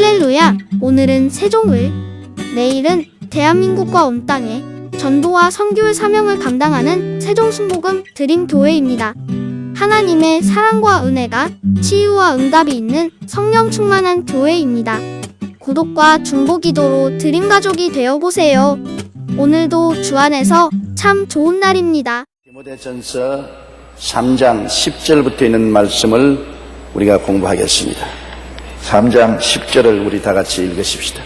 할렐루야! 오늘은 세종을, 내일은 대한민국과 온 땅에 전도와 선교의 사명을 감당하는 세종순복음 드림교회입니다. 하나님의 사랑과 은혜가 치유와 응답이 있는 성령 충만한 교회입니다. 구독과 중보기도로 드림가족이 되어보세요. 오늘도 주 안에서 참 좋은 날입니다. 디모데전서 3장 10절부터 있는 말씀을 우리가 공부하겠습니다. 3장 10절을 우리 다 같이 읽으십시다.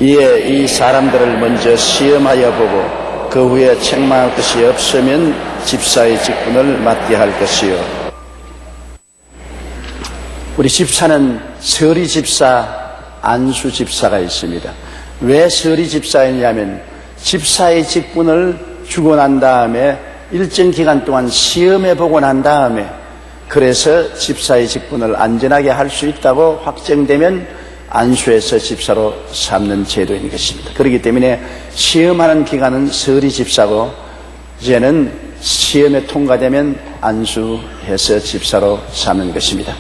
이에 이 사람들을 먼저 시험하여 보고 그 후에 책망할 것이 없으면 집사의 직분을 맡게 할 것이요. 우리 집사는 서리 집사, 안수 집사가 있습니다. 왜 서리 집사이냐면 집사의 직분을 주고 난 다음에 일정 기간 동안 시험해 보고 난 다음에 그래서 집사의 직분을 안전하게 할 수 있다고 확정되면 안수해서 집사로 삼는 제도인 것입니다. 그렇기 때문에 시험하는 기간은 서리 집사고 이제는 시험에 통과되면 안수해서 집사로 삼는 것입니다.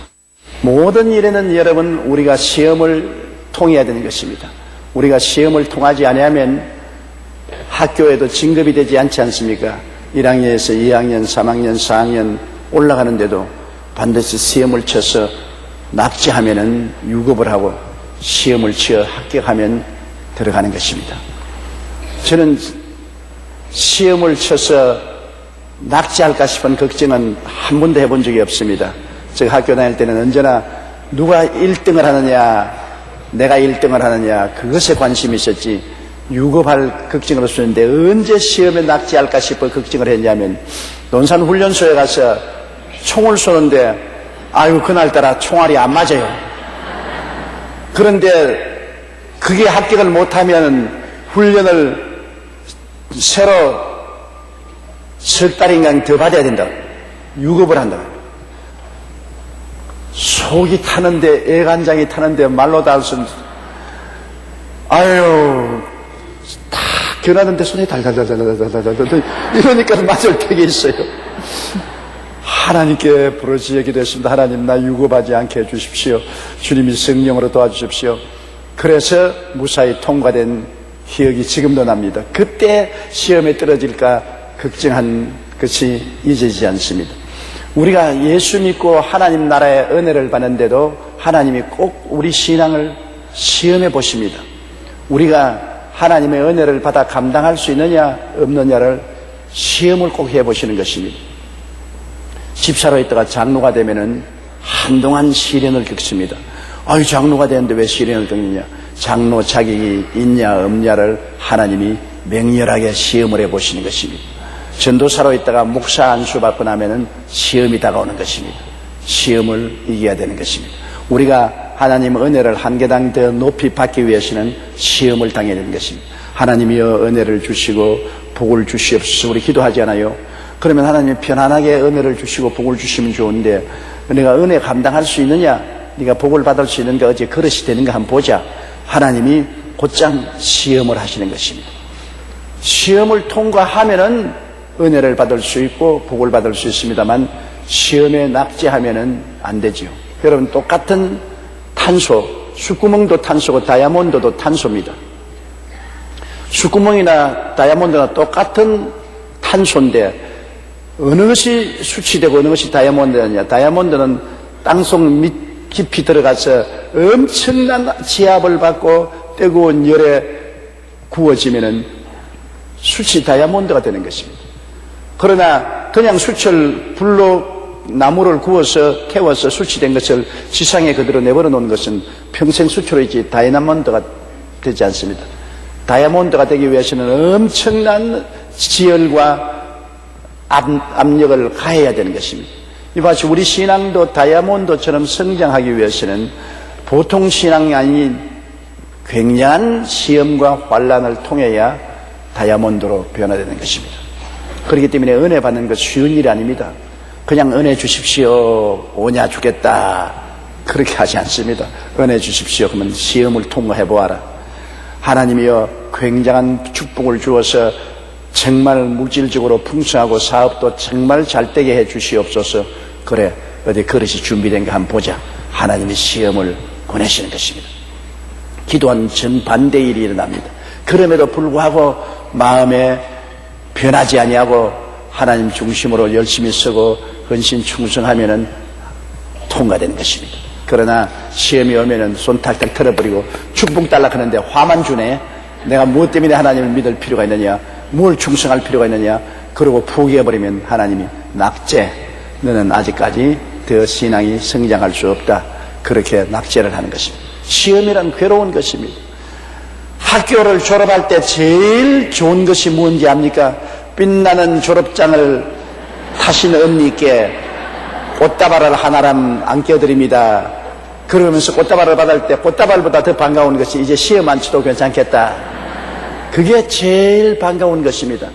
모든 일에는 여러분 우리가 시험을 통해야 되는 것입니다. 우리가 시험을 통하지 않으면 학교에도 진급이 되지 않지 않습니까? 1학년에서 2학년, 3학년, 4학년 올라가는데도 반드시 시험을 쳐서 낙제하면은 유급을 하고 시험을 치어 합격하면 들어가는 것입니다. 저는 시험을 쳐서 낙제할까 싶은 걱정은 한 번도 해본 적이 없습니다. 제가 학교 다닐 때는 언제나 누가 1등을 하느냐, 내가 1등을 하느냐 그것에 관심이 있었지 유급할 걱정을 없었는데 언제 시험에 낙제할까 싶어 걱정을 했냐면 논산훈련소에 가서 총을 쏘는데 아이고 그날따라 총알이 안 맞아요. 그런데 그게 합격을 못하면 훈련을 새로 석 달인가 더 받아야 된다. 유급을 한다. 속이 타는데 애간장이 타는데 말로 다 할 수 없는 아유 다 견하는데 손이 달달달달달달달달 이러니까 맞을 때가 있어요. 하나님께 부르짖게 기도했습니다. 하나님 나 유급하지 않게 해주십시오. 주님이 성령으로 도와주십시오. 그래서 무사히 통과된 기억이 지금도 납니다. 그때 시험에 떨어질까 걱정한 것이 잊어지지 않습니다. 우리가 예수 믿고 하나님 나라의 은혜를 받는데도 하나님이 꼭 우리 신앙을 시험해 보십니다. 우리가 하나님의 은혜를 받아 감당할 수 있느냐 없느냐를 시험을 꼭 해보시는 것입니다. 집사로 있다가 장로가 되면은 한동안 시련을 겪습니다. 아유 장로가 되는데 왜 시련을 겪느냐. 장로 자격이 있냐 없냐를 하나님이 맹렬하게 시험을 해보시는 것입니다. 전도사로 있다가 목사 안수 받고 나면은 시험이 다가오는 것입니다. 시험을 이겨야 되는 것입니다. 우리가 하나님의 은혜를 한 계단 더 높이 받기 위해서는 시험을 당해야 되는 것입니다. 하나님이여 은혜를 주시고 복을 주시옵소서 우리 기도하지 않아요? 그러면 하나님이 편안하게 은혜를 주시고 복을 주시면 좋은데 내가 은혜 감당할 수 있느냐? 네가 복을 받을 수 있는가? 어제 그릇이 되는가 한번 보자. 하나님이 곧장 시험을 하시는 것입니다. 시험을 통과하면은 은혜를 받을 수 있고 복을 받을 수 있습니다만 시험에 낙제하면은 안 되지요. 여러분 똑같은 탄소, 숯구멍도 탄소고 다이아몬드도 탄소입니다. 숯구멍이나 다이아몬드나 똑같은 탄소인데 어느 것이 수치되고 어느 것이 다이아몬드냐. 다이아몬드는 땅속 밑 깊이 들어가서 엄청난 지압을 받고 뜨거운 열에 구워지면은 수치 다이아몬드가 되는 것입니다. 그러나 그냥 수철 불로 나무를 구워서 태워서 수치된 것을 지상에 그대로 내버려 놓은 것은 평생 수초로 있지 다이아몬드가 되지 않습니다. 다이아몬드가 되기 위해서는 엄청난 지열과 압력을 가해야 되는 것입니다. 이같이 우리 신앙도 다이아몬드처럼 성장하기 위해서는 보통 신앙이 아닌 굉장한 시험과 환난을 통해야 다이아몬드로 변화되는 것입니다. 그렇기 때문에 은혜 받는 것 쉬운 일이 아닙니다. 그냥 은혜 주십시오 오냐 주겠다 그렇게 하지 않습니다. 은혜 주십시오 그러면 시험을 통과해 보아라. 하나님이여 굉장한 축복을 주어서 정말 물질적으로 풍성하고 사업도 정말 잘 되게 해 주시옵소서. 그래 어디 그릇이 준비된 거 한번 보자. 하나님이 시험을 보내시는 것입니다. 기도한 정반대의 일이 일어납니다. 그럼에도 불구하고 마음에 변하지 아니하고 하나님 중심으로 열심히 쓰고 헌신 충성하면은 통과되는 것입니다. 그러나 시험이 오면은 손 탁탁 털어버리고 축복 달라 하는데 화만 주네. 내가 무엇 때문에 하나님을 믿을 필요가 있느냐, 뭘 충성할 필요가 있느냐, 그러고 포기해버리면 하나님이 낙제, 너는 아직까지 더 신앙이 성장할 수 없다, 그렇게 낙제를 하는 것입니다. 시험이란 괴로운 것입니다. 학교를 졸업할 때 제일 좋은 것이 뭔지 압니까? 빛나는 졸업장을 타신 언니께 꽃다발을 하나람 안겨드립니다. 그러면서 꽃다발을 받을 때 꽃다발보다 더 반가운 것이 이제 시험 안 치도 괜찮겠다. 그게 제일 반가운 것입니다.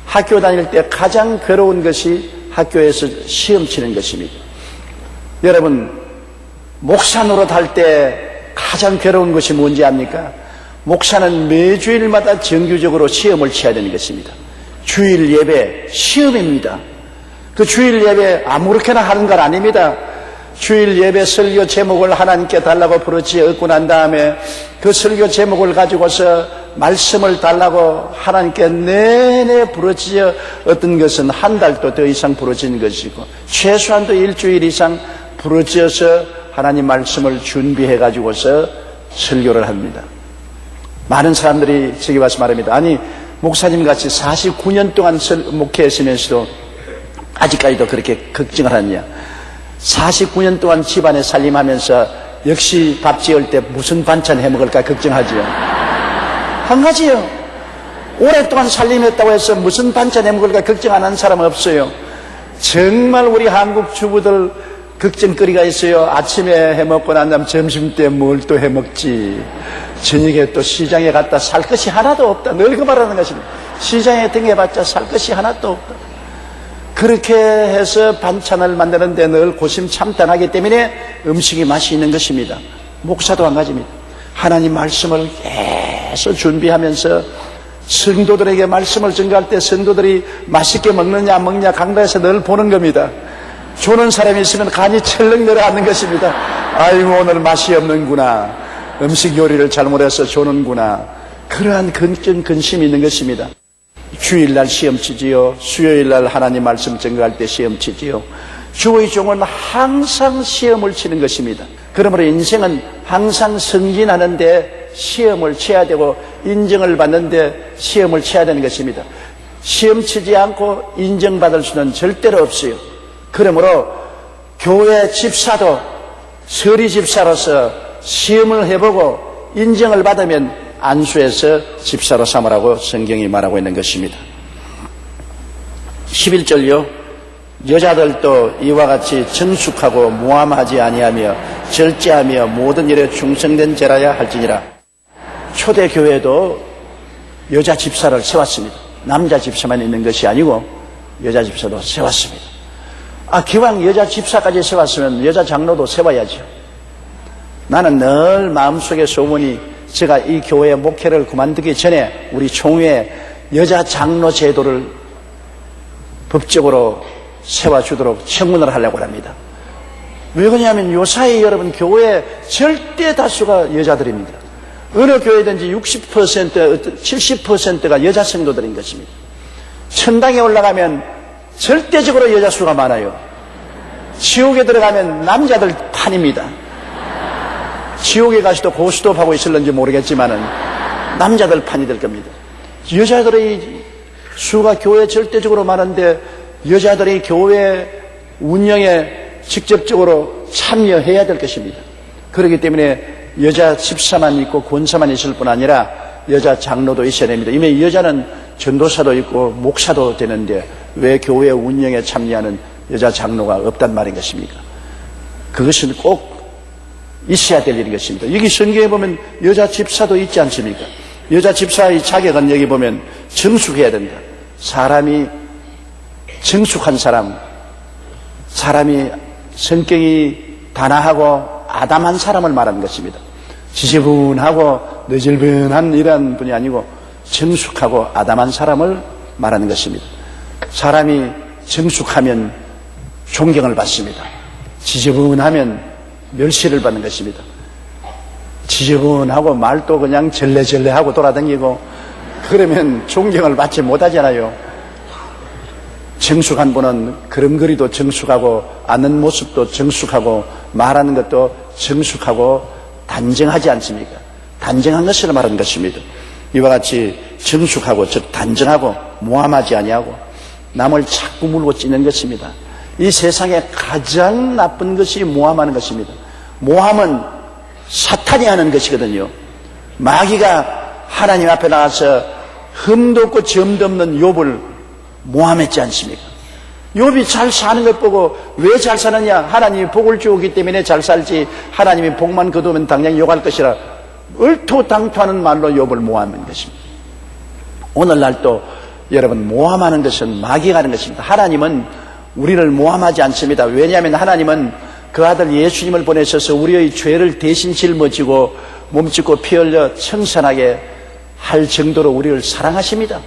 학교 다닐 때 가장 괴로운 것이 학교에서 시험 치는 것입니다. 여러분, 목사 노릇할 때 가장 괴로운 것이 뭔지 압니까? 목사는 매주일마다 정규적으로 시험을 쳐야 되는 것입니다. 주일 예배 시험입니다. 그 주일 예배 아무렇게나 하는 건 아닙니다. 주일 예배 설교 제목을 하나님께 달라고 부르짖어 얻고 난 다음에 그 설교 제목을 가지고서 말씀을 달라고 하나님께 내내 부르짖어 얻은 것은 한 달도 더 이상 부르짖는 것이고 최소한도 일주일 이상 부르짖어서 하나님 말씀을 준비해 가지고서 설교를 합니다. 많은 사람들이 저기 와서 말합니다. 아니, 목사님 같이 49년 동안 목회했으면서도 아직까지도 그렇게 걱정을 하느냐. 49년 동안 집안에 살림하면서 역시 밥 지을 때 무슨 반찬 해 먹을까 걱정하지요. 한 가지요. 오랫동안 살림했다고 해서 무슨 반찬 해 먹을까 걱정 안 하는 사람은 없어요. 정말 우리 한국 주부들 걱정거리가 있어요. 아침에 해 먹고 난 다음 점심 때 뭘 또 해 먹지. 저녁에 또 시장에 갔다 살 것이 하나도 없다. 늘 그 말하는 것입니다. 시장에 등해봤자 살 것이 하나도 없다. 그렇게 해서 반찬을 만드는데 늘 고심참탄하기 때문에 음식이 맛이 있는 것입니다. 목사도 한 가지입니다. 하나님 말씀을 계속 준비하면서 성도들에게 말씀을 전가할 때 성도들이 맛있게 먹느냐 안 먹느냐 강단에서 늘 보는 겁니다. 조는 사람이 있으면 간이 철렁 내려앉는 것입니다. 아이고, 오늘 맛이 없는구나. 음식 요리를 잘못해서 조는구나. 그러한 근심이 있는 것입니다. 주일날 시험 치지요. 수요일날 하나님 말씀 전가할 때 시험 치지요. 주의 종은 항상 시험을 치는 것입니다. 그러므로 인생은 항상 승진하는데 시험을 쳐야 되고 인정을 받는데 시험을 쳐야 되는 것입니다. 시험 치지 않고 인정받을 수는 절대로 없어요. 그러므로 교회 집사도 서리 집사로서 시험을 해보고 인정을 받으면 안수해서 집사로 삼으라고 성경이 말하고 있는 것입니다. 11절요. 여자들도 이와 같이 정숙하고 무함하지 아니하며 절제하며 모든 일에 충성된 자라야 할지니라. 초대교회도 여자 집사를 세웠습니다. 남자 집사만 있는 것이 아니고 여자 집사도 세웠습니다. 기왕 여자 집사까지 세웠으면 여자 장로도 세워야죠. 나는 늘 마음속에 소문이 제가 이 교회 목회를 그만두기 전에 우리 총회에 여자 장로 제도를 법적으로 세워주도록 청문을 하려고 합니다. 왜 그러냐면 요사이 여러분 교회 절대 다수가 여자들입니다. 어느 교회든지 60%, 70%가 여자 성도들인 것입니다. 천당에 올라가면 절대적으로 여자 수가 많아요. 지옥에 들어가면 남자들 판입니다. 지옥에 가서도 고스톱하고 있을는지 모르겠지만은 남자들 판이 될 겁니다. 여자들의 수가 교회에 절대적으로 많은데 여자들이 교회 운영에 직접적으로 참여해야 될 것입니다. 그렇기 때문에 여자 집사만 있고 권사만 있을 뿐 아니라 여자 장로도 있어야 됩니다. 이미 여자는 전도사도 있고 목사도 되는데 왜 교회 운영에 참여하는 여자 장로가 없단 말인 것입니까? 그것은 꼭 있어야 될 일인 것입니다. 여기 성경에 보면 여자 집사도 있지 않습니까? 여자 집사의 자격은 여기 보면 정숙해야 된다. 사람이 정숙한 사람이 성격이 단아하고 아담한 사람을 말하는 것입니다. 지저분하고 너절분한 이런 분이 아니고 정숙하고 아담한 사람을 말하는 것입니다. 사람이 정숙하면 존경을 받습니다. 지저분하면 멸시를 받는 것입니다. 지저분하고 말도 그냥 절레절레하고 돌아다니고 그러면 존경을 받지 못하잖아요. 정숙한 분은 걸음걸이도 정숙하고 앉는 모습도 정숙하고 말하는 것도 정숙하고 단정하지 않습니까? 단정한 것을 말하는 것입니다. 이와 같이 정숙하고 즉 단정하고 모함하지 아니하고 남을 자꾸 물고 찌는 것입니다. 이 세상에 가장 나쁜 것이 모함하는 것입니다. 모함은 사탄이 하는 것이거든요. 마귀가 하나님 앞에 나와서 흠도 없고 점도 없는 욥을 모함했지 않습니까? 욥이 잘 사는 것 보고 왜 잘 사느냐? 하나님이 복을 주었기 때문에 잘 살지 하나님이 복만 거두면 당장 욕할 것이라 얼토당토하는 말로 욥을 모함한 것입니다. 오늘날도 여러분 모함하는 것은 마귀가 하는 것입니다. 하나님은 우리를 모함하지 않습니다. 왜냐하면 하나님은 그 아들 예수님을 보내셔서 우리의 죄를 대신 짊어지고 몸짓고 피 흘려 청산하게 할 정도로 우리를 사랑하십니다.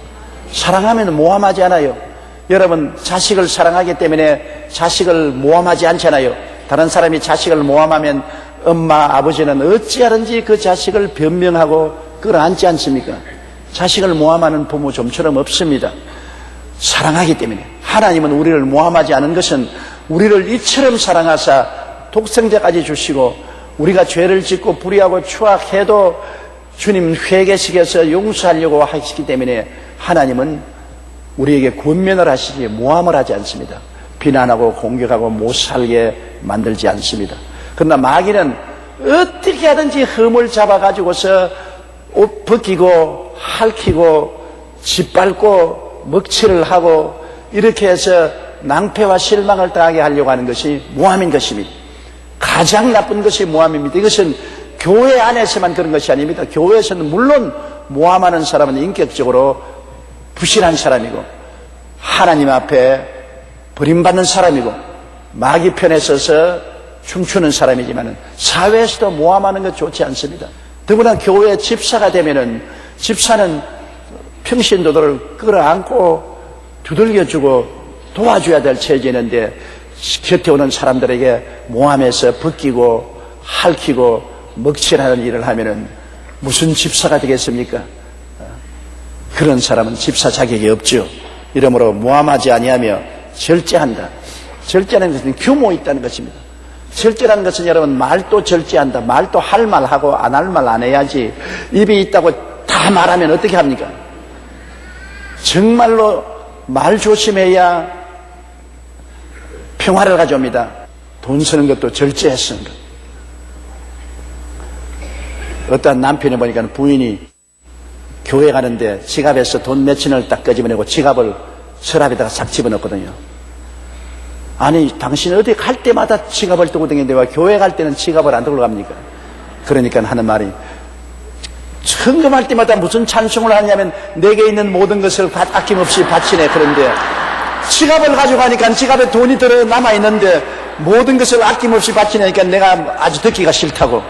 사랑하면 모함하지 않아요. 여러분 자식을 사랑하기 때문에 자식을 모함하지 않잖아요. 다른 사람이 자식을 모함하면 엄마 아버지는 어찌하든지 그 자식을 변명하고 끌어안지 않습니까? 자식을 모함하는 부모 좀처럼 없습니다. 사랑하기 때문에. 하나님은 우리를 모함하지 않은 것은 우리를 이처럼 사랑하사 독생자까지 주시고 우리가 죄를 짓고 불의하고 추악해도 주님 회개시켜서 용서하려고 하시기 때문에 하나님은 우리에게 권면을 하시지 모함을 하지 않습니다. 비난하고 공격하고 못살게 만들지 않습니다. 그러나 마귀는 어떻게 하든지 흠을 잡아가지고서 옷 벗기고 핥히고 짓밟고 먹칠을 하고 이렇게 해서 낭패와 실망을 당하게 하려고 하는 것이 모함인 것입니다. 가장 나쁜 것이 모함입니다. 이것은 교회 안에서만 그런 것이 아닙니다. 교회에서는 물론 모함하는 사람은 인격적으로 부실한 사람이고 하나님 앞에 버림받는 사람이고 마귀 편에 서서 춤추는 사람이지만 사회에서도 모함하는 것 좋지 않습니다. 더구나 교회 집사가 되면은 집사는 평신도들을 끌어안고 두들겨주고 도와줘야 될 처지인데 곁에 오는 사람들에게 모함해서 벗기고 핥히고 먹칠하는 일을 하면은 무슨 집사가 되겠습니까? 그런 사람은 집사 자격이 없죠. 이러므로 모함하지 아니하며 절제한다. 절제하는 것은 규모 있다는 것입니다. 절제라는 것은 여러분 말도 절제한다. 말도 할 말 하고 안 할 말 안 해야지. 입이 있다고 다 말하면 어떻게 합니까? 정말로 말 조심해야 평화를 가져옵니다. 돈 쓰는 것도 절제해 쓰는 것. 어떤 남편이 보니까 부인이 교회 가는데 지갑에서 돈 몇천을 딱 끄집어내고 지갑을 서랍에다가 싹 집어넣거든요. 아니 당신 어디 갈 때마다 지갑을 들고 다니는데 왜 교회 갈 때는 지갑을 안 들고 갑니까? 그러니까 하는 말이 헌금할 때마다 무슨 찬송을 하냐면 내게 있는 모든 것을 아낌없이 바치네. 그런데 지갑을 가져가니까 지갑에 돈이 들어 남아있는데 모든 것을 아낌없이 바치니까 내가 아주 듣기가 싫다고.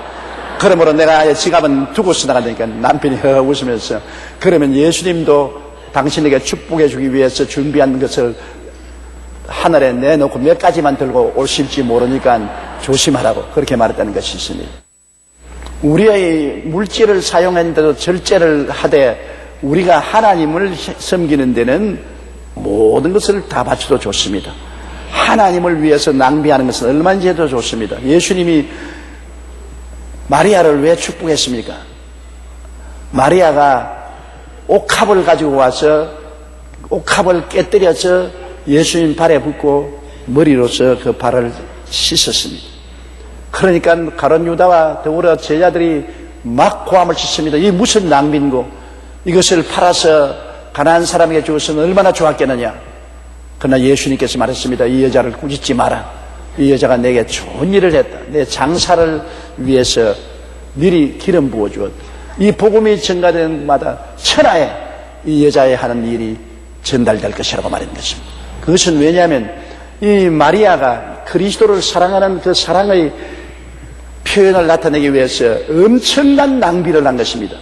그러므로 내가 지갑은 두고서 나간다니까 남편이 웃으면서 그러면 예수님도 당신에게 축복해 주기 위해서 준비한 것을 하늘에 내놓고 몇 가지만 들고 오실지 모르니까 조심하라고 그렇게 말했다는 것이 있습니다. 우리의 물질을 사용했는데도 절제를 하되 우리가 하나님을 섬기는 데는 모든 것을 다 바쳐도 좋습니다. 하나님을 위해서 낭비하는 것은 얼마든지 해도 좋습니다. 예수님이 마리아를 왜 축복했습니까? 마리아가 옥합을 가지고 와서 옥합을 깨뜨려서 예수님 발에 붓고 머리로서 그 발을 씻었습니다. 그러니까 가룟 유다와 더불어 제자들이 막 고함을 쳤습니다. 이 무슨 낭비인고 이것을 팔아서 가난한 사람에게 주었으면 얼마나 좋았겠느냐. 그러나 예수님께서 말했습니다. 이 여자를 꾸짖지 마라. 이 여자가 내게 좋은 일을 했다. 내 장사를 위해서 미리 기름 부어주었다. 이 복음이 전가되는 것마다 천하에 이 여자의 하는 일이 전달될 것이라고 말하는 것입니다. 그것은 왜냐하면 이 마리아가 그리스도를 사랑하는 그 사랑의 표현을 나타내기 위해서 엄청난 낭비를 한 것입니다.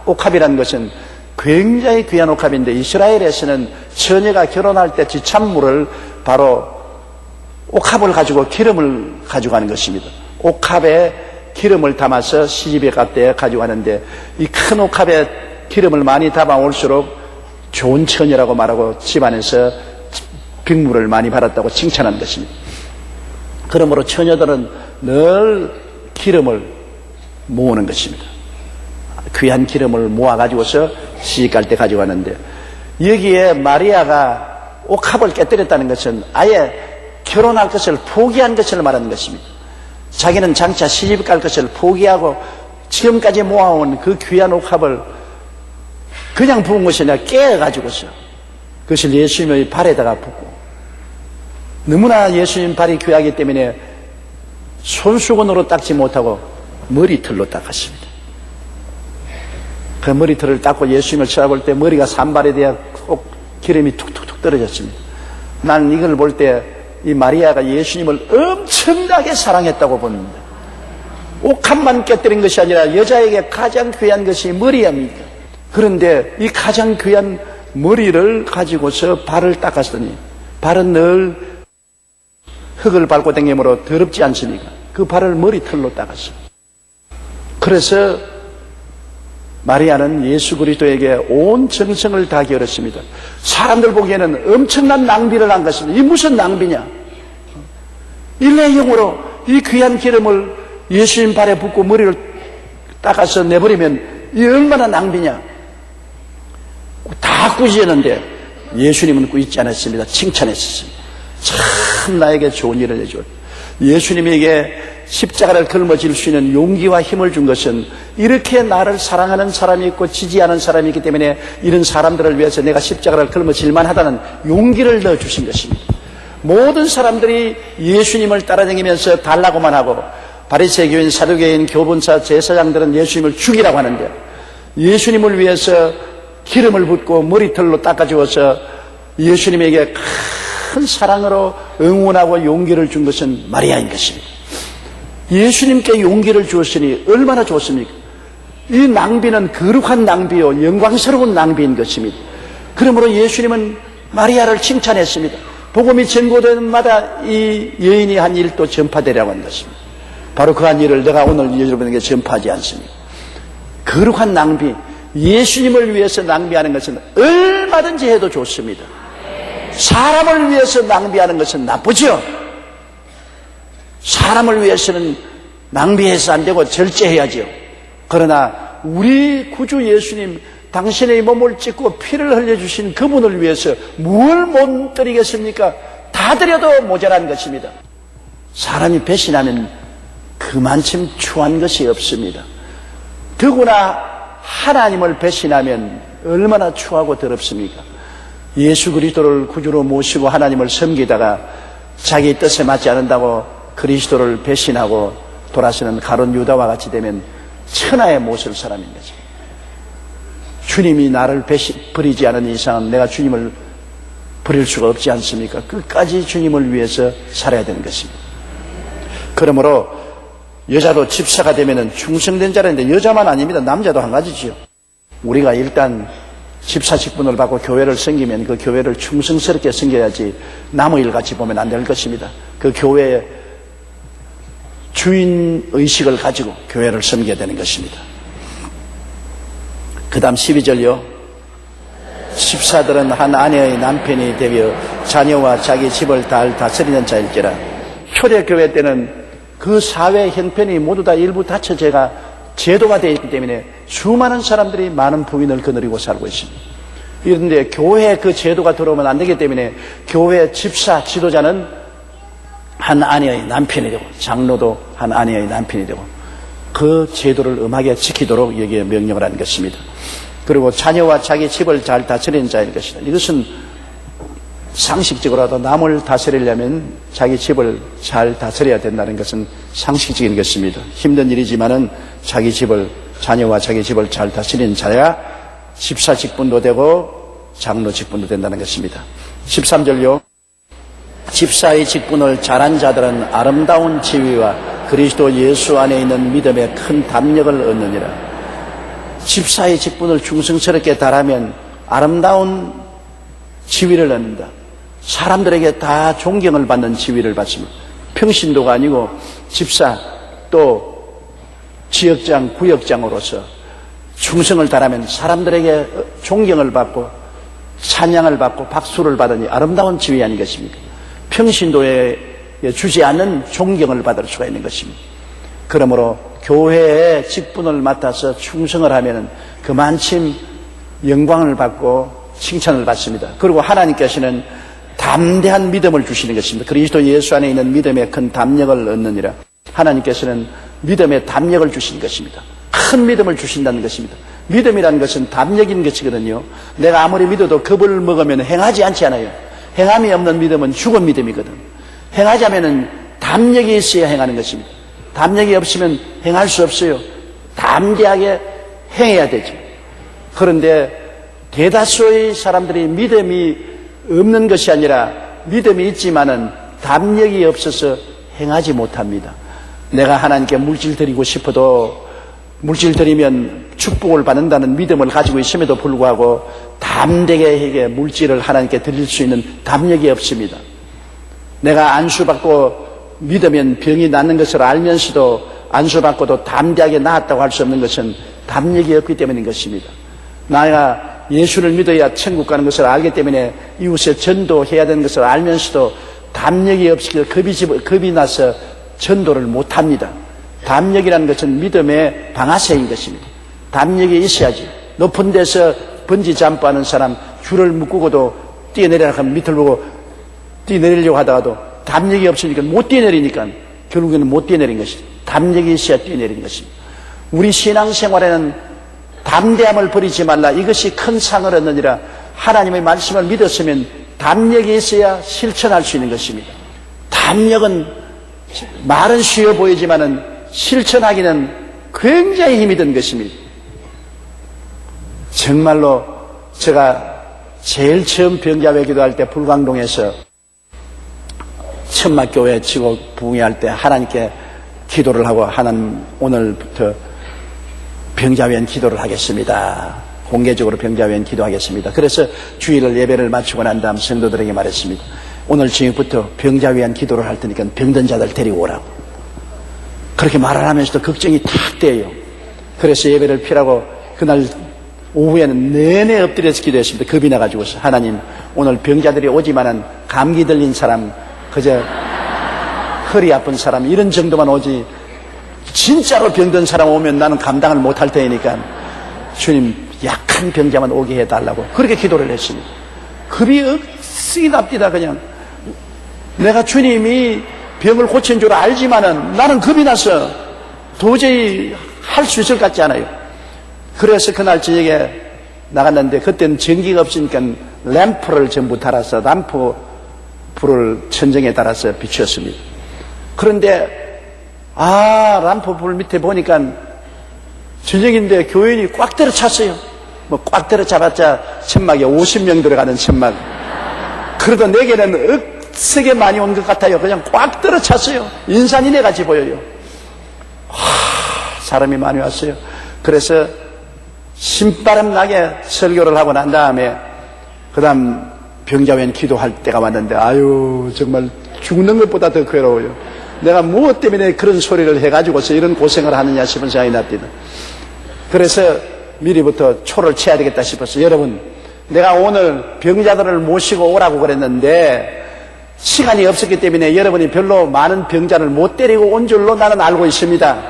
옥합이라는 것은 굉장히 귀한 옥합인데 이스라엘에서는 처녀가 결혼할 때 지참물을 바로 옥합을 가지고 기름을 가져가는 것입니다. 옥합에 기름을 담아서 시집에 갈 때 가져가는데 이 큰 옥합에 기름을 많이 담아올수록 좋은 처녀라고 말하고 집안에서 빅물을 많이 받았다고 칭찬한 것입니다. 그러므로 처녀들은 늘 기름을 모으는 것입니다. 귀한 기름을 모아가지고서 시집갈 때 가져가는데 여기에 마리아가 옥합을 깨뜨렸다는 것은 아예 결혼할 것을 포기한 것을 말하는 것입니다. 자기는 장차 시집 갈 것을 포기하고 지금까지 모아온 그 귀한 옥합을 그냥 부은 것이 아니라 깨어가지고서 그것을 예수님의 발에다가 붓고 너무나 예수님 발이 귀하기 때문에 손수건으로 닦지 못하고 머리털로 닦았습니다. 그 머리털을 닦고 예수님을 쳐다볼 때 머리가 산발이 되어 꼭 기름이 툭툭툭 떨어졌습니다. 나는 이걸 볼 때 이 마리아가 예수님을 엄청나게 사랑했다고 봅니다. 옥합만 깨뜨린 것이 아니라 여자에게 가장 귀한 것이 머리입니다. 그런데 이 가장 귀한 머리를 가지고서 발을 닦았더니 발은 늘 흙을 밟고 다니므로 더럽지 않습니까? 그 발을 머리털로 닦았습니다. 그래서 마리아는 예수 그리스도에게 온 정성을 다 기울였습니다. 사람들 보기에는 엄청난 낭비를 한 것입니다. 이 무슨 낭비냐? 일회용으로 이 귀한 기름을 예수님 발에 붓고 머리를 닦아서 내버리면 이 얼마나 낭비냐? 다 꾸짖었는데 예수님은 꾸짖지 않았습니다. 칭찬했습니다. 참 나에게 좋은 일을 해줘. 예수님에게 십자가를 걸머질 수 있는 용기와 힘을 준 것은 이렇게 나를 사랑하는 사람이 있고 지지하는 사람이 있기 때문에 이런 사람들을 위해서 내가 십자가를 걸머질만 하다는 용기를 넣어주신 것입니다. 모든 사람들이 예수님을 따라다니면서 달라고만 하고 바리새교인, 사두개인, 교본사, 제사장들은 예수님을 죽이라고 하는데 예수님을 위해서 기름을 붓고 머리털로 닦아주어서 예수님에게 큰 사랑으로 응원하고 용기를 준 것은 마리아인 것입니다. 예수님께 용기를 주었으니 얼마나 좋습니까? 이 낭비는 거룩한 낭비요 영광스러운 낭비인 것입니다. 그러므로 예수님은 마리아를 칭찬했습니다. 복음이 전고되는 마다 이 여인이 한 일도 전파되려고 한 것입니다. 바로 그 한 일을 내가 오늘 여러분에게 전파하지 않습니다. 거룩한 낭비, 예수님을 위해서 낭비하는 것은 얼마든지 해도 좋습니다. 사람을 위해서 낭비하는 것은 나쁘죠. 사람을 위해서는 낭비해서 안 되고 절제해야죠. 그러나 우리 구주 예수님, 당신의 몸을 찢고 피를 흘려주신 그분을 위해서 뭘 못 드리겠습니까? 다 드려도 모자란 것입니다. 사람이 배신하면 그만큼 추한 것이 없습니다. 더구나 하나님을 배신하면 얼마나 추하고 더럽습니까? 예수 그리스도를 구주로 모시고 하나님을 섬기다가 자기 뜻에 맞지 않는다고 그리스도를 배신하고 돌아서는 가룟 유다와 같이 되면 천하의 못을 사람인 거죠. 주님이 나를 버리지 않은 이상은 내가 주님을 버릴 수가 없지 않습니까? 끝까지 주님을 위해서 살아야 되는 것입니다. 그러므로 여자도 집사가 되면 충성된 자라는데 여자만 아닙니다. 남자도 한 가지지요. 우리가 일단 집사 직분을 받고 교회를 섬기면 그 교회를 충성스럽게 섬겨야지 남의 일같이 보면 안 될 것입니다. 그 교회의 주인의식을 가지고 교회를 섬겨야 되는 것입니다. 그 다음 12절요. 집사들은 한 아내의 남편이 되어 자녀와 자기 집을 다 다스리는 자일지라. 초대교회 때는 그 사회 형편이 모두 다 일부 다처제가 제도가 되어 있기 때문에 수많은 사람들이 많은 부인을 거느리고 살고 있습니다. 그런데 교회에 그 제도가 들어오면 안 되기 때문에 교회 집사 지도자는 한 아내의 남편이 되고 장로도 한 아내의 남편이 되고 그 제도를 엄하게 지키도록 여기에 명령을 한 것입니다. 그리고 자녀와 자기 집을 잘 다스리는 자일 것이다. 이것은 상식적으로도 남을 다스리려면 자기 집을 잘 다스려야 된다는 것은 상식적인 것입니다. 힘든 일이지만은 자기 집을, 자녀와 자기 집을 잘 다스리는 자야 집사 직분도 되고 장로 직분도 된다는 것입니다. 13절요. 집사의 직분을 잘한 자들은 아름다운 지위와 그리스도 예수 안에 있는 믿음의 큰 담력을 얻느니라. 집사의 직분을 충성스럽게 다하면 아름다운 지위를 얻는다. 사람들에게 다 존경을 받는 지위를 받습니다. 평신도가 아니고 집사 또 지역장, 구역장으로서 충성을 다하면 사람들에게 존경을 받고 찬양을 받고 박수를 받으니 아름다운 지위 아니겠습니까? 평신도에 주지 않는 존경을 받을 수가 있는 것입니다. 그러므로 교회의 직분을 맡아서 충성을 하면 그만큼 영광을 받고 칭찬을 받습니다. 그리고 하나님께서는 담대한 믿음을 주시는 것입니다. 그리스도 예수 안에 있는 믿음의 큰 담력을 얻느니라. 하나님께서는 믿음의 담력을 주시는 것입니다. 큰 믿음을 주신다는 것입니다. 믿음이라는 것은 담력인 것이거든요. 내가 아무리 믿어도 겁을 먹으면 행하지 않지 않아요. 행함이 없는 믿음은 죽은 믿음이거든. 행하자면은 담력이 있어야 행하는 것입니다. 담력이 없으면 행할 수 없어요. 담대하게 행해야 되죠. 그런데 대다수의 사람들이 믿음이 없는 것이 아니라 믿음이 있지만은 담력이 없어서 행하지 못합니다. 내가 하나님께 물질 드리고 싶어도 물질 드리면 축복을 받는다는 믿음을 가지고 있음에도 불구하고 담대하게 물질을 하나님께 드릴 수 있는 담력이 없습니다. 내가 안수받고 믿으면 병이 낫는 것을 알면서도 안수받고도 담대하게 나았다고 할 수 없는 것은 담력이 없기 때문인 것입니다. 내가 예수를 믿어야 천국 가는 것을 알기 때문에 이웃에 전도해야 되는 것을 알면서도 담력이 없이 겁이 나서 전도를 못합니다. 담력이라는 것은 믿음의 방아쇠인 것입니다. 담력이 있어야지. 높은 데서 번지 점프하는 사람 줄을 묶고도 뛰어내리라고 하면 밑을 보고 뛰어내리려고 하다가도 담력이 없으니까 못 뛰어내리니까 결국에는 못 뛰어내린 것이죠. 담력이 있어야 뛰어내리는 것입니다. 우리 신앙생활에는 담대함을 버리지 말라. 이것이 큰 상을 얻느니라. 하나님의 말씀을 믿었으면 담력이 있어야 실천할 수 있는 것입니다. 담력은 말은 쉬워 보이지만은 실천하기는 굉장히 힘이 든 것입니다. 정말로 제가 제일 처음 병자회 기도할 때 불광동에서 천막교회 지고 부흥회할 때 하나님께 기도를 하고 하나님 오늘부터 병자회원 기도를 하겠습니다. 공개적으로 병자회원 기도하겠습니다. 그래서 주일을 예배를 마치고 난 다음 성도들에게 말했습니다. 오늘 저녁부터 병자회원 기도를 할 테니까 병든 자들 데리고 오라고. 그렇게 말을 하면서도 걱정이 탁 돼요. 그래서 예배를 피라고 그날 오후에는 내내 엎드려서 기도했습니다. 겁이 나가지고서 하나님 오늘 병자들이 오지만은 감기 들린 사람 그저 허리 아픈 사람 이런 정도만 오지 진짜로 병든 사람 오면 나는 감당을 못할 테니까 주님 약한 병자만 오게 해달라고 그렇게 기도를 했습니다. 겁이 억쓰기 납디다. 그냥 내가 주님이 병을 고친 줄 알지만은 나는 겁이 나서 도저히 할 수 있을 것 같지 않아요. 그래서 그날 저녁에 나갔는데 그때는 전기가 없으니까 램프를 전부 달아서 램프 불을 천정에 달아서 비추었습니다. 그런데 램프 불 밑에 보니까 저녁인데 교인이 꽉 들어찼어요. 뭐 꽉 들어잡았자 천막에 50명 들어가는 천막. 그래도 내게는 억세게 많이 온 것 같아요. 그냥 꽉 들어찼어요. 인산이네 같이 보여요. 사람이 많이 왔어요. 그래서 신바람 나게 설교를 하고 난 다음에 그 다음 병자회원 기도할 때가 왔는데 아유 정말 죽는 것보다 더 괴로워요. 내가 무엇 때문에 그런 소리를 해가지고서 이런 고생을 하느냐 싶은 생각이 납니다. 그래서 미리부터 초를 쳐야 되겠다 싶었어요. 여러분 내가 오늘 병자들을 모시고 오라고 그랬는데 시간이 없었기 때문에 여러분이 별로 많은 병자를 못 데리고 온 줄로 나는 알고 있습니다.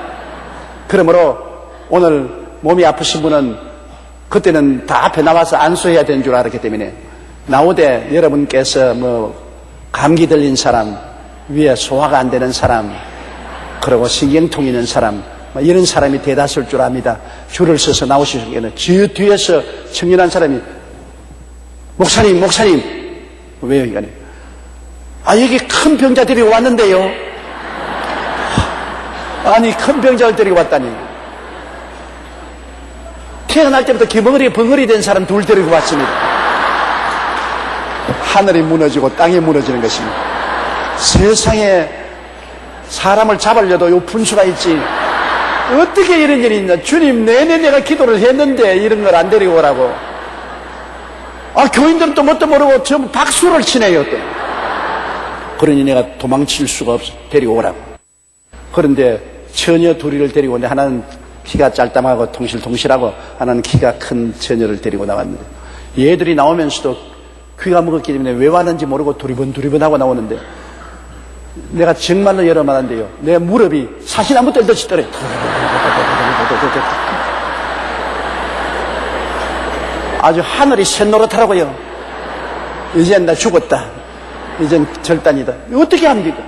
그러므로 오늘 몸이 아프신 분은 그때는 다 앞에 나와서 안수해야 되는 줄 알았기 때문에 나오되 여러분께서 뭐 감기 들린 사람, 위에 소화가 안 되는 사람, 그리고 신경통 있는 사람 이런 사람이 대다수일 줄 압니다. 줄을 서서 나오시기에는 저 뒤에서 청년한 사람이 목사님 왜요 이거는? 여기 큰 병자 데리고 왔는데요. 아니 큰 병자를 데리고 왔다니. 태어날 때부터 벙어리 된 사람 둘 데리고 왔습니다. 하늘이 무너지고 땅이 무너지는 것입니다. 세상에 사람을 잡으려도 요 분수가 있지 어떻게 이런 일이 있나. 주님 내내 내가 기도를 했는데 이런 걸 안 데리고 오라고. 교인들은 또 뭣도 모르고 전부 박수를 치네요 또. 그러니 내가 도망칠 수가 없어 데리고 오라고. 그런데 처녀 둘이를 데리고 오는데 하나는 키가 짧다하고 통실통실하고 하나는 키가 큰 처녀를 데리고 나왔는데 얘들이 나오면서도 귀가 먹었기 때문에 왜 왔는지 모르고 두리번 하고 나오는데 내가 정말로 여러 말한데요. 내 무릎이 사시나무 떨듯이 떨어요. 아주 하늘이 샛노릇하라고요. 이젠 나 죽었다. 이젠 절단이다. 어떻게 합니까?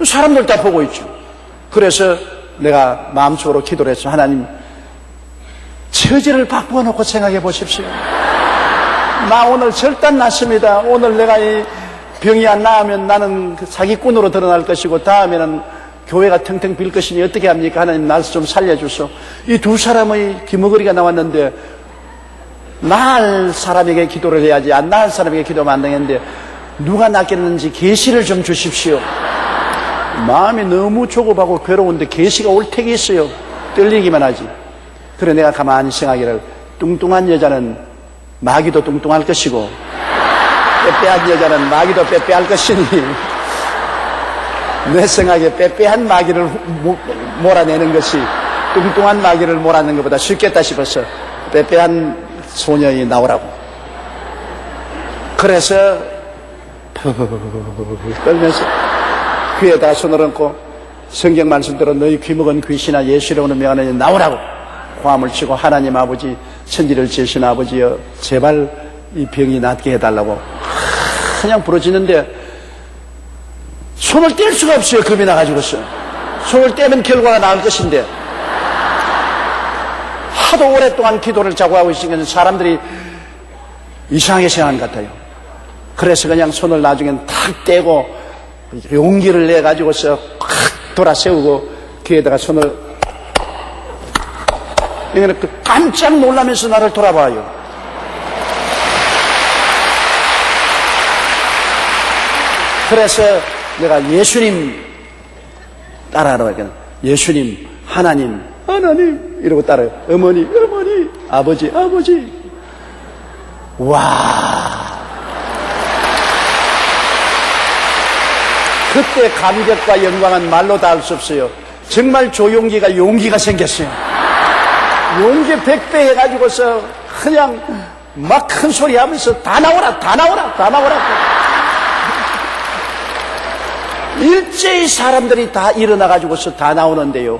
사람들 다 보고 있죠. 그래서 내가 마음속으로 기도를 했어. 하나님, 처지를 바꾸어 놓고 생각해 보십시오. 나 오늘 절단 났습니다. 오늘 내가 이 병이 안 나으면 나는 그 사기꾼으로 드러날 것이고 다음에는 교회가 텅텅 빌 것이니 어떻게 합니까? 하나님, 나를 좀 살려주소. 이 두 사람의 기머거리가 나왔는데 나을 사람에게 기도를 해야지 안 나을 사람에게 기도하면 안 되겠는데 누가 낫겠는지 계시를 좀 주십시오. 마음이 너무 조급하고 괴로운데 계시가 올 택이 있어요. 떨리기만 하지. 그래 내가 가만히 생각하기를 뚱뚱한 여자는 마귀도 뚱뚱할 것이고 빼빼한 여자는 마귀도 빼빼할 것이니 내 생각에 빼빼한 마귀를 몰아내는 것이 뚱뚱한 마귀를 몰아내는 것보다 쉽겠다 싶어서 빼빼한 소년이 나오라고. 그래서 떨면서 귀에다 손을 얹고 성경 말씀대로 너희 귀먹은 귀신아 예수로 오는 명하느니 나오라고 고함을 치고 하나님 아버지 천지를 지으신 아버지여 제발 이 병이 낫게 해달라고 그냥 부르짖는데 손을 뗄 수가 없어요. 겁이 나가지고서. 손을 떼면 결과가 나을 것인데 하도 오랫동안 기도를 자고하고 있으니까 사람들이 이상하게 생각하는 것 같아요. 그래서 그냥 손을 나중엔 탁 떼고 용기를 내가지고서 콱 돌아세우고 귀에다가 손을 깜짝 놀라면서 나를 돌아봐요. 그래서 내가 예수님 따라하라고 했거든. 예수님, 하나님 이러고 따라요. 어머니 아버지 와, 그때 감격과 영광은 말로 다 할 수 없어요. 정말 조용기가 용기가 생겼어요. 용기 100배 해가지고서 그냥 막 큰 소리 하면서 다 나오라. 일제히 사람들이 다 일어나가지고서 다 나오는데요.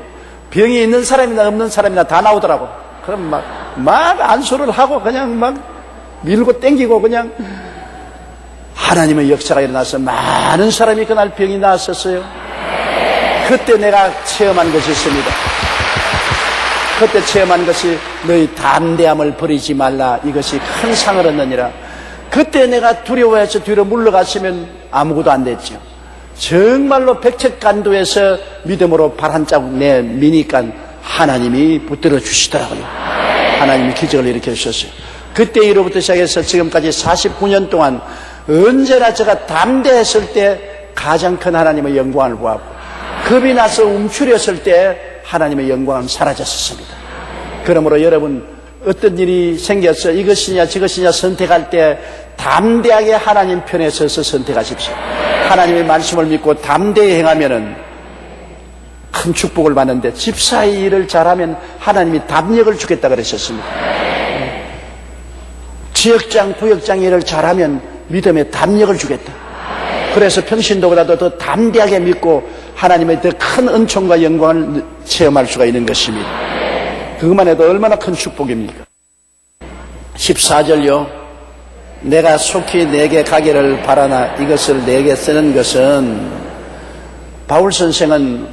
병이 있는 사람이나 없는 사람이나 다 나오더라고. 그럼 막 안수를 하고 그냥 막 밀고 땡기고 그냥 하나님의 역사가 일어나서 많은 사람이 그날 병이 나았었어요. 그때 내가 체험한 것이 있습니다. 그때 체험한 것이 너희 담대함을 버리지 말라. 이것이 큰 상을 얻느니라. 그때 내가 두려워해서 뒤로 물러갔으면 아무것도 안 됐죠. 정말로 백척간도에서 믿음으로 발 한 자국 내미니까 하나님이 붙들어 주시더라고요. 하나님이 기적을 일으켜 주셨어요. 그때 이로부터 시작해서 지금까지 49년 동안 언제나 제가 담대했을 때 가장 큰 하나님의 영광을 보았고 겁이 나서 움츠렸을 때 하나님의 영광은 사라졌습니다. 그러므로 여러분 어떤 일이 생겨서 이것이냐 저것이냐 선택할 때 담대하게 하나님 편에 서서 선택하십시오. 하나님의 말씀을 믿고 담대히 행하면은 큰 축복을 받는데 집사의 일을 잘하면 하나님이 담력을 주겠다 그러셨습니다. 지역장 구역장 일을 잘하면 믿음의 담력을 주겠다. 그래서 평신도보다도 더 담대하게 믿고 하나님의 더 큰 은총과 영광을 체험할 수가 있는 것입니다. 그것만 해도 얼마나 큰 축복입니까? 14절요. 내가 속히 내게 가기를 바라나 이것을 내게 쓰는 것은 바울 선생은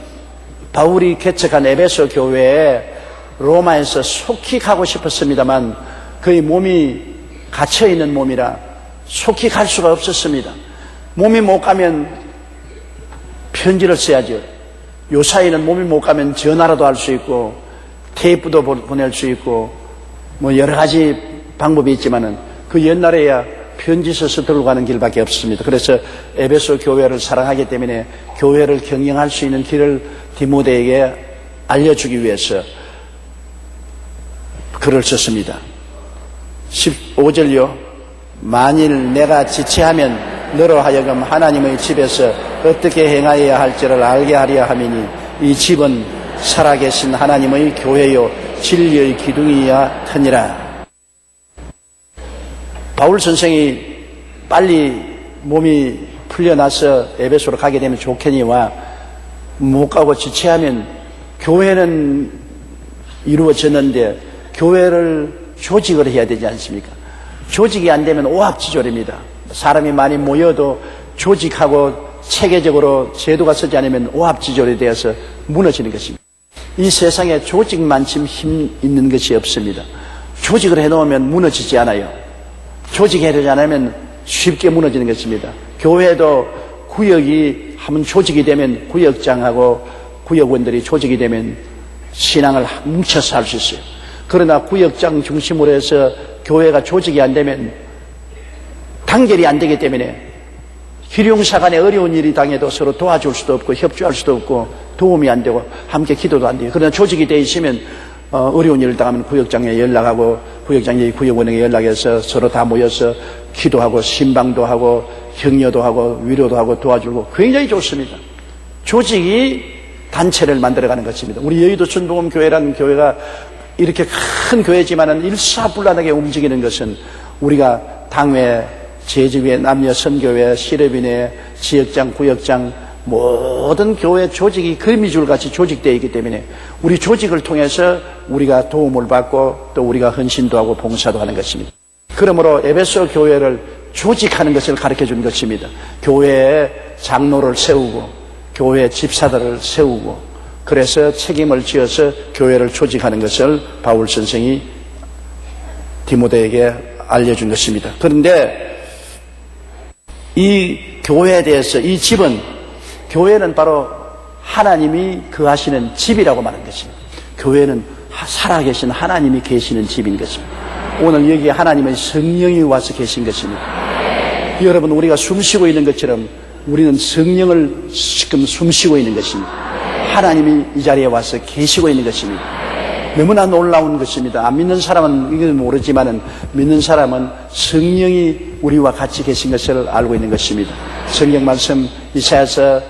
바울이 개척한 에베소 교회에 로마에서 속히 가고 싶었습니다만 그의 몸이 갇혀있는 몸이라 속히 갈 수가 없었습니다. 몸이 못 가면 편지를 써야죠. 요 사이는 몸이 못 가면 전화라도 할 수 있고 테이프도 보낼 수 있고 뭐 여러 가지 방법이 있지만은 그 옛날에야 편지 써서 들고 가는 길밖에 없습니다. 그래서 에베소 교회를 사랑하기 때문에 교회를 경영할 수 있는 길을 디모데에게 알려주기 위해서 글을 썼습니다. 15절요. 만일 내가 지체하면 너로 하여금 하나님의 집에서 어떻게 행하여야 할지를 알게 하려 함이니 이 집은 살아계신 하나님의 교회요 진리의 기둥이야 터니라. 바울 선생이 빨리 몸이 풀려나서 에베소로 가게 되면 좋겠니와 못 가고 지체하면 교회는 이루어졌는데 교회를 조직을 해야 되지 않습니까? 조직이 안 되면 오합지졸입니다. 사람이 많이 모여도 조직하고 체계적으로 제도가 서지 않으면 오합지졸이 되어서 무너지는 것입니다. 이 세상에 조직만큼 힘 있는 것이 없습니다. 조직을 해놓으면 무너지지 않아요. 조직하지 않으면 쉽게 무너지는 것입니다. 교회도 구역이 한번 조직이 되면 구역장하고 구역원들이 조직이 되면 신앙을 뭉쳐서 할 수 있어요. 그러나 구역장 중심으로 해서 교회가 조직이 안 되면 단결이 안 되기 때문에 희룡사 간에 어려운 일이 당해도 서로 도와줄 수도 없고 협조할 수도 없고 도움이 안 되고 함께 기도도 안 돼요. 그러나 조직이 되어 있으면 어려운 일을 당하면 구역장에 연락하고 구역장이 구역원에게 연락해서 서로 다 모여서 기도하고 신방도 하고 격려도 하고 위로도 하고 도와주고 굉장히 좋습니다. 조직이 단체를 만들어가는 것입니다. 우리 여의도 순복음교회라는 교회가 이렇게 큰 교회지만은 일사불란하게 움직이는 것은 우리가 당회, 제지회, 남녀 선교회, 시럽인회, 지역장, 구역장 모든 교회 조직이 거미줄같이 조직되어 있기 때문에 우리 조직을 통해서 우리가 도움을 받고 또 우리가 헌신도 하고 봉사도 하는 것입니다. 그러므로 에베소 교회를 조직하는 것을 가르쳐 준 것입니다. 교회에 장로를 세우고 교회 집사들을 세우고 그래서 책임을 지어서 교회를 조직하는 것을 바울 선생이 디모데에게 알려준 것입니다. 그런데 이 교회에 대해서 이 집은 교회는 바로 하나님이 거하시는 집이라고 말하는 것입니다. 교회는 살아계신 하나님이 계시는 집인 것입니다. 오늘 여기에 하나님의 성령이 와서 계신 것입니다. 여러분 우리가 숨쉬고 있는 것처럼 우리는 성령을 지금 숨쉬고 있는 것입니다. 하나님이 이 자리에 와서 계시고 있는 것입니다. 너무나 놀라운 것입니다. 안 믿는 사람은 이건 모르지만은 믿는 사람은 성령이 우리와 같이 계신 것을 알고 있는 것입니다. 성경 말씀 이사야서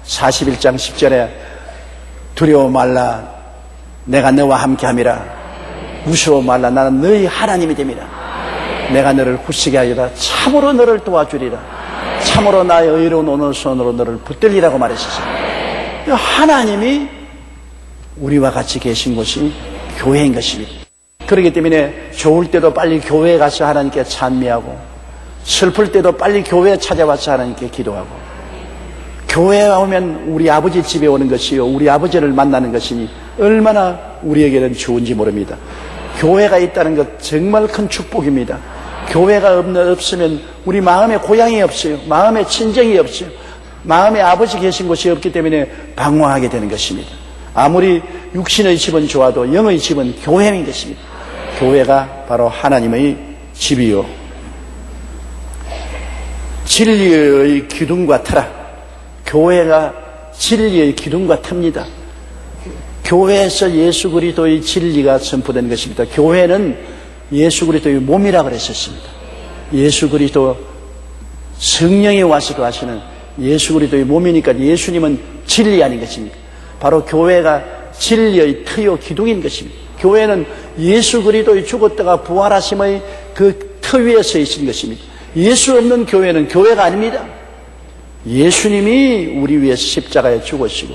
41장 10절에 두려워 말라 내가 너와 함께함이라 무서워 말라 나는 너희 하나님이 됨이라 내가 너를 굳세게 하리라 참으로 너를 도와주리라 참으로 나의 의로운 오른손으로 너를 붙들리라고 말했었습니다. 하나님이 우리와 같이 계신 곳이 교회인 것입니다. 그렇기 때문에 좋을 때도 빨리 교회에 가서 하나님께 찬미하고 슬플 때도 빨리 교회에 찾아와서 하나님께 기도하고 교회에 오면 우리 아버지 집에 오는 것이요 우리 아버지를 만나는 것이니 얼마나 우리에게는 좋은지 모릅니다. 교회가 있다는 것 정말 큰 축복입니다. 교회가 없으면 우리 마음에 고향이 없어요. 마음에 친정이 없어요. 마음에 아버지 계신 곳이 없기 때문에 방황하게 되는 것입니다. 아무리 육신의 집은 좋아도 영의 집은 교회인 것입니다. 교회가 바로 하나님의 집이요 진리의 기둥과 터라. 교회가 진리의 기둥과 탑니다. 교회에서 예수 그리스도의 진리가 선포된 것입니다. 교회는 예수 그리스도의 몸이라 그랬었습니다. 예수 그리스도 성령이 와서 거하시는 예수 그리스도의 몸이니까 예수님은 진리 아닌 것입니까? 바로 교회가 진리의 터요 기둥인 것입니다. 교회는 예수 그리스도의 죽었다가 부활하심의 그 터 위에 서 있는 것입니다. 예수 없는 교회는 교회가 아닙니다. 예수님이 우리 위해서 십자가에 죽으시고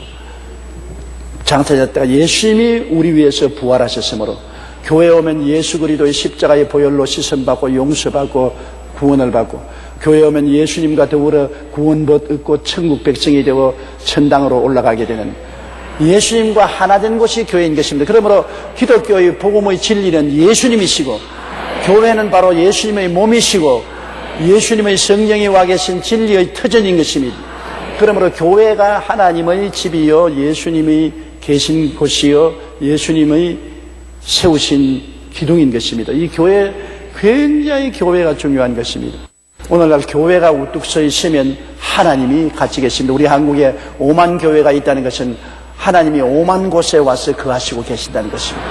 장사졌다가 예수님이 우리 위해서 부활하셨으므로 교회에 오면 예수 그리스도의 십자가의 보혈로 씻음받고 용서받고 구원을 받고 교회에 오면 예수님과 더불어 구원받 얻고 천국 백성이 되고 천당으로 올라가게 되는 예수님과 하나 된 곳이 교회인 것입니다. 그러므로 기독교의 복음의 진리는 예수님이시고 교회는 바로 예수님의 몸이시고 예수님의 성령이 와 계신 진리의 터전인 것입니다. 그러므로 교회가 하나님의 집이요 예수님이 계신 곳이요 예수님의 세우신 기둥인 것입니다. 이 교회 굉장히 교회가 중요한 것입니다. 오늘날 교회가 우뚝 서 있으면 하나님이 같이 계십니다. 우리 한국에 5만 교회가 있다는 것은 하나님이 5만 곳에 와서 거하시고 계신다는 것입니다.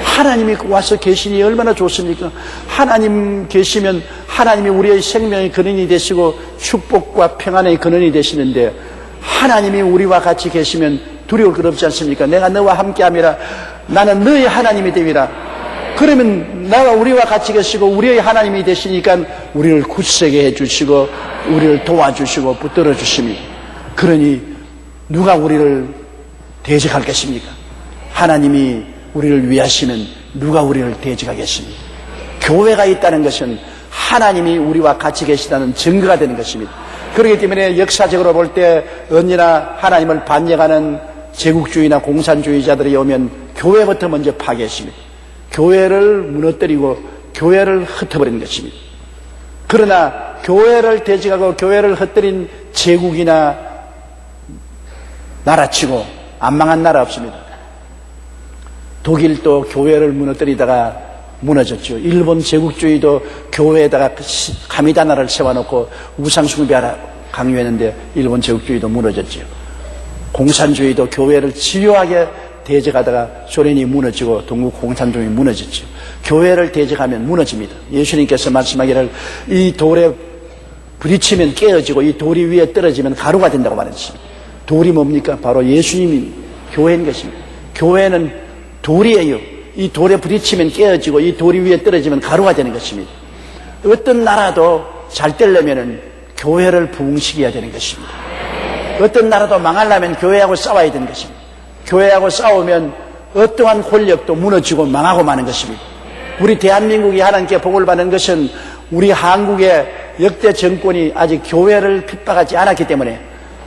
하나님이 와서 계시니 얼마나 좋습니까? 하나님 계시면 하나님이 우리의 생명의 근원이 되시고 축복과 평안의 근원이 되시는데 하나님이 우리와 같이 계시면 두려울 것 없지 않습니까? 내가 너와 함께함이라. 나는 너의 하나님이 되리라. 그러면 나와 우리와 같이 계시고 우리의 하나님이 되시니까 우리를 굳세게 해주시고 우리를 도와주시고 붙들어 주십니다. 그러니 누가 우리를 대적할 것입니까? 하나님이 우리를 위하시면 누가 우리를 대적하겠습니까? 교회가 있다는 것은 하나님이 우리와 같이 계시다는 증거가 되는 것입니다. 그렇기 때문에 역사적으로 볼 때 언제나 하나님을 반역하는 제국주의나 공산주의자들이 오면 교회부터 먼저 파괴했습니다. 교회를 무너뜨리고 교회를 흩어버리는 것입니다. 그러나 교회를 대적하고 교회를 흩뜨린 제국이나 나라치고 안 망한 나라 없습니다. 독일도 교회를 무너뜨리다가 무너졌죠. 일본 제국주의도 교회에다가 가미다나를 세워놓고 우상숭배하라 강요했는데 일본 제국주의도 무너졌죠. 공산주의도 교회를 집요하게 대적하다가 소련이 무너지고 동국 공산주의가 무너졌죠. 교회를 대적하면 무너집니다. 예수님께서 말씀하기를 이 돌에 부딪히면 깨어지고 이 돌이 위에 떨어지면 가루가 된다고 말했습니다. 돌이 뭡니까? 바로 예수님이 교회인 것입니다. 교회는 돌이에요. 이 돌에 부딪히면 깨어지고 이 돌이 위에 떨어지면 가루가 되는 것입니다. 어떤 나라도 잘 되려면 교회를 부흥시켜야 되는 것입니다. 어떤 나라도 망하려면 교회하고 싸워야 되는 것입니다. 교회하고 싸우면 어떠한 권력도 무너지고 망하고 마는 것입니다. 우리 대한민국이 하나님께 복을 받는 것은 우리 한국의 역대 정권이 아직 교회를 핍박하지 않았기 때문에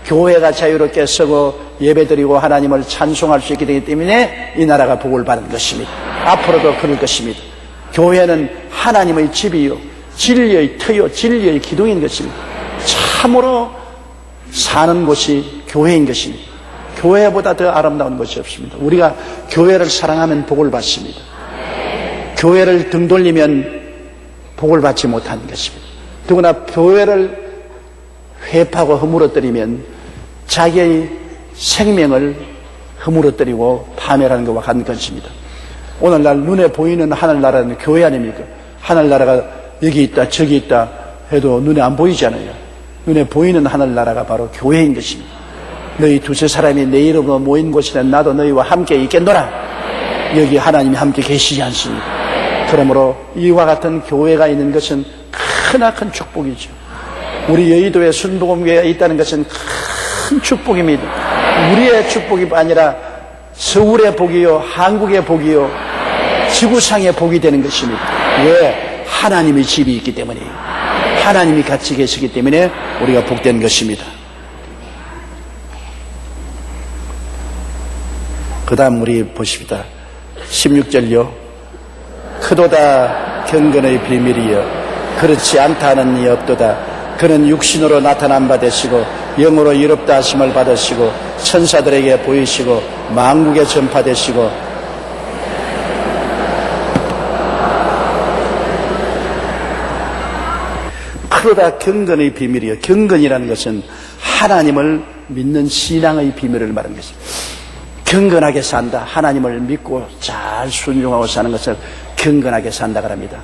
교회가 자유롭게 서고 예배드리고 하나님을 찬송할 수 있게 되기 때문에 이 나라가 복을 받은 것입니다. 앞으로도 그럴 것입니다. 교회는 하나님의 집이요 진리의 터요 진리의 기둥인 것입니다. 참으로 사는 곳이 교회인 것입니다. 교회보다 더 아름다운 것이 없습니다. 우리가 교회를 사랑하면 복을 받습니다. 교회를 등 돌리면 복을 받지 못하는 것입니다. 더구나 교회를 회파하고 허물어뜨리면 자기의 생명을 허물어뜨리고 파멸하는 것과 같은 것입니다. 오늘날 눈에 보이는 하늘나라는 교회 아닙니까? 하늘나라가 여기 있다 저기 있다 해도 눈에 안 보이잖아요. 눈에 보이는 하늘나라가 바로 교회인 것입니다. 너희 두세 사람이 내 이름으로 모인 곳이나 나도 너희와 함께 있겠노라. 여기 하나님이 함께 계시지 않습니까? 그러므로 이와 같은 교회가 있는 것은 크나큰 축복이죠. 우리 여의도에 순복음교회가 있다는 것은 큰 축복입니다. 우리의 축복이 아니라 서울의 복이요 한국의 복이요 지구상의 복이 되는 것입니다. 왜? 하나님의 집이 있기 때문이에요. 하나님이 같이 계시기 때문에 우리가 복된 것입니다. 그 다음 우리 보십시다. 16절요. 크도다 경건의 비밀이여 그렇지 않다는 이 없도다. 그는 육신으로 나타난 바 되시고 영으로 이롭다 하심을 받으시고 천사들에게 보이시고 만국에 전파되시고 크도다 경건의 비밀이여. 경건이라는 것은 하나님을 믿는 신앙의 비밀을 말하는 것입니다. 경건하게 산다. 하나님을 믿고 잘 순종하고 사는 것을 경건하게 산다고 합니다.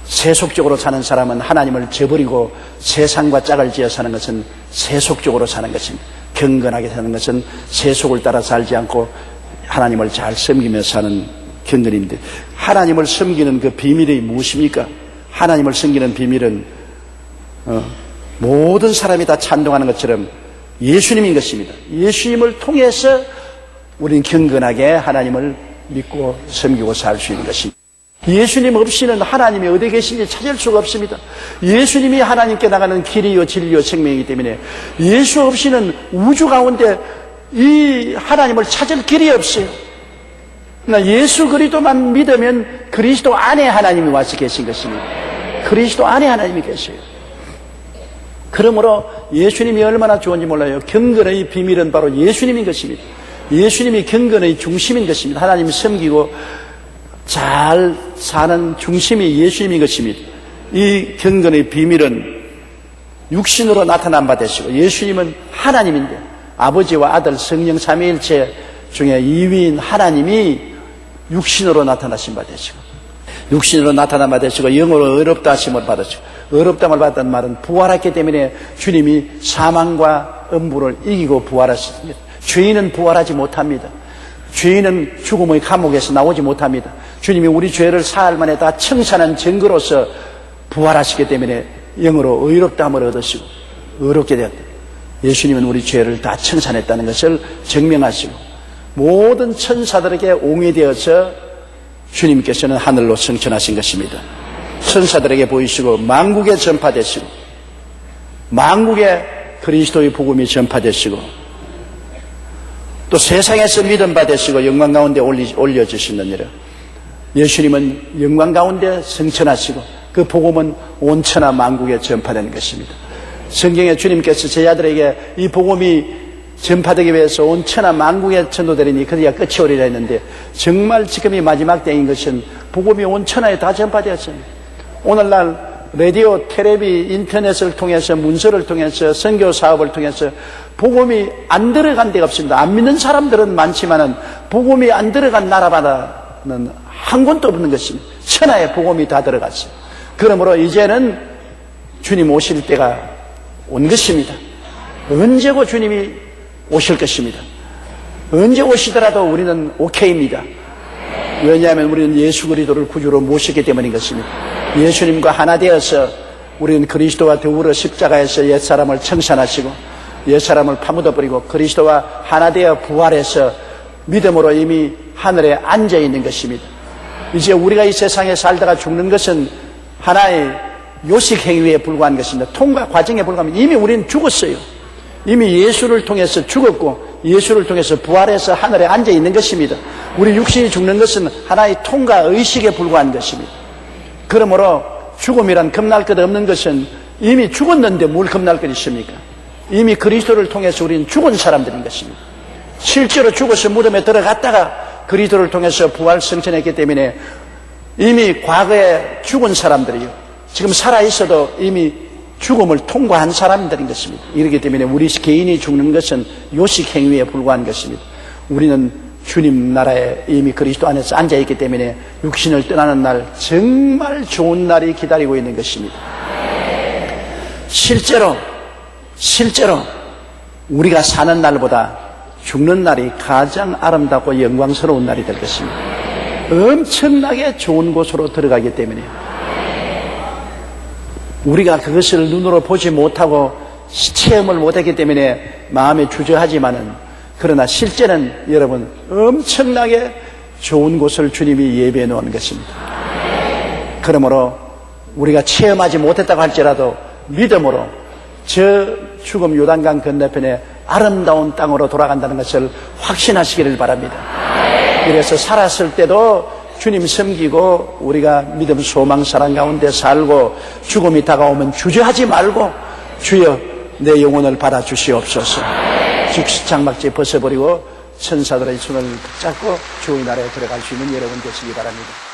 세속적으로 사는 사람은 하나님을 저버리고 세상과 짝을 지어 사는 것은 세속적으로 사는 것입니다. 경건하게 사는 것은 세속을 따라 살지 않고 하나님을 잘 섬기며 사는 경건입니다. 하나님을 섬기는 그 비밀이 무엇입니까? 하나님을 섬기는 비밀은 모든 사람이 다 찬동하는 것처럼 예수님인 것입니다. 예수님을 통해서 우리는 경건하게 하나님을 믿고 섬기고 살 수 있는 것입니다. 예수님 없이는 하나님이 어디 계신지 찾을 수가 없습니다. 예수님이 하나님께 나가는 길이요 진리요 생명이기 때문에 예수 없이는 우주 가운데 이 하나님을 찾을 길이 없어요. 그러나 예수 그리스도만 믿으면 그리스도 안에 하나님이 와서 계신 것입니다. 그리스도 안에 하나님이 계셔요. 그러므로 예수님이 얼마나 좋은지 몰라요. 경건의 비밀은 바로 예수님인 것입니다. 예수님이 경건의 중심인 것입니다. 하나님을 섬기고 잘 사는 중심이 예수님인 것입니다. 이 경건의 비밀은 육신으로 나타난 바 되시고 예수님은 하나님인데 아버지와 아들 성령 삼위일체 중에 2위인 하나님이 육신으로 나타나신 바 되시고 육신으로 나타난 바 되시고 영으로 의롭다 하심을 받으시고 의롭다함을 받았다는 말은 부활했기 때문에 주님이 사망과 음부를 이기고 부활하셨습니다. 죄인은 부활하지 못합니다. 죄인은 죽음의 감옥에서 나오지 못합니다. 주님이 우리 죄를 사할 만에 다 청산한 증거로서 부활하시기 때문에 영으로 의롭다함을 얻으시고 의롭게 되었다. 예수님은 우리 죄를 다 청산했다는 것을 증명하시고 모든 천사들에게 옹이되어서 주님께서는 하늘로 승천하신 것입니다. 천사들에게 보이시고 만국에 전파되시고 만국에 그리스도의 복음이 전파되시고 또 세상에서 믿음 받으시고 영광 가운데 올려주시느니라. 예수님은 영광 가운데 승천하시고 그 복음은 온 천하 만국에 전파되는 것입니다. 성경에 주님께서 제자들에게 이 복음이 전파되기 위해서 온 천하 만국에 전도되리니 그들이 끝이 오리라 했는데 정말 지금이 마지막 때인 것은 복음이 온 천하에 다 전파되었습니다. 오늘날 라디오, 텔레비, 인터넷을 통해서 문서를 통해서 선교 사업을 통해서 복음이 안 들어간 데가 없습니다. 안 믿는 사람들은 많지만은 복음이 안 들어간 나라마다는 한 곳도 없는 것입니다. 천하에 복음이 다 들어갔어요. 그러므로 이제는 주님 오실 때가 온 것입니다. 언제고 주님이 오실 것입니다. 언제 오시더라도 우리는 오케이입니다. 왜냐하면 우리는 예수 그리스도를 구주로 모시기 때문인 것입니다. 예수님과 하나 되어서 우리는 그리스도와 더불어 십자가에서 옛사람을 청산하시고 옛사람을 파묻어버리고 그리스도와 하나 되어 부활해서 믿음으로 이미 하늘에 앉아있는 것입니다. 이제 우리가 이 세상에 살다가 죽는 것은 하나의 요식 행위에 불과한 것입니다. 통과 과정에 불과합니다. 이미 우리는 죽었어요. 이미 예수를 통해서 죽었고 예수를 통해서 부활해서 하늘에 앉아있는 것입니다. 우리 육신이 죽는 것은 하나의 통과 의식에 불과한 것입니다. 그러므로 죽음이란 겁날 것 없는 것은 이미 죽었는데 뭘 겁날 것 있습니까? 이미 그리스도를 통해서 우리는 죽은 사람들인 것입니다. 실제로 죽어서 무덤에 들어갔다가 그리스도를 통해서 부활 승천했기 때문에 이미 과거에 죽은 사람들이요 지금 살아있어도 이미 죽음을 통과한 사람들인 것입니다. 이렇기 때문에 우리 개인이 죽는 것은 요식 행위에 불과한 것입니다. 우리는 주님 나라에 이미 그리스도 안에서 앉아있기 때문에 육신을 떠나는 날 정말 좋은 날이 기다리고 있는 것입니다. 실제로 우리가 사는 날보다 죽는 날이 가장 아름답고 영광스러운 날이 될 것입니다. 엄청나게 좋은 곳으로 들어가기 때문에 우리가 그것을 눈으로 보지 못하고 체험을 못했기 때문에 마음에 주저하지만은 그러나 실제는 여러분 엄청나게 좋은 곳을 주님이 예배해 놓은 것입니다. 그러므로 우리가 체험하지 못했다고 할지라도 믿음으로 저 죽음 요단강 건너편에 아름다운 땅으로 돌아간다는 것을 확신하시기를 바랍니다. 그래서 살았을 때도 주님 섬기고 우리가 믿음 소망 사랑 가운데 살고 죽음이 다가오면 주저하지 말고 주여 내 영혼을 받아주시옵소서. 즉시 장막지 벗어버리고 천사들의 손을 붙잡고 주의 나라에 들어갈 수 있는 여러분 되시기 바랍니다.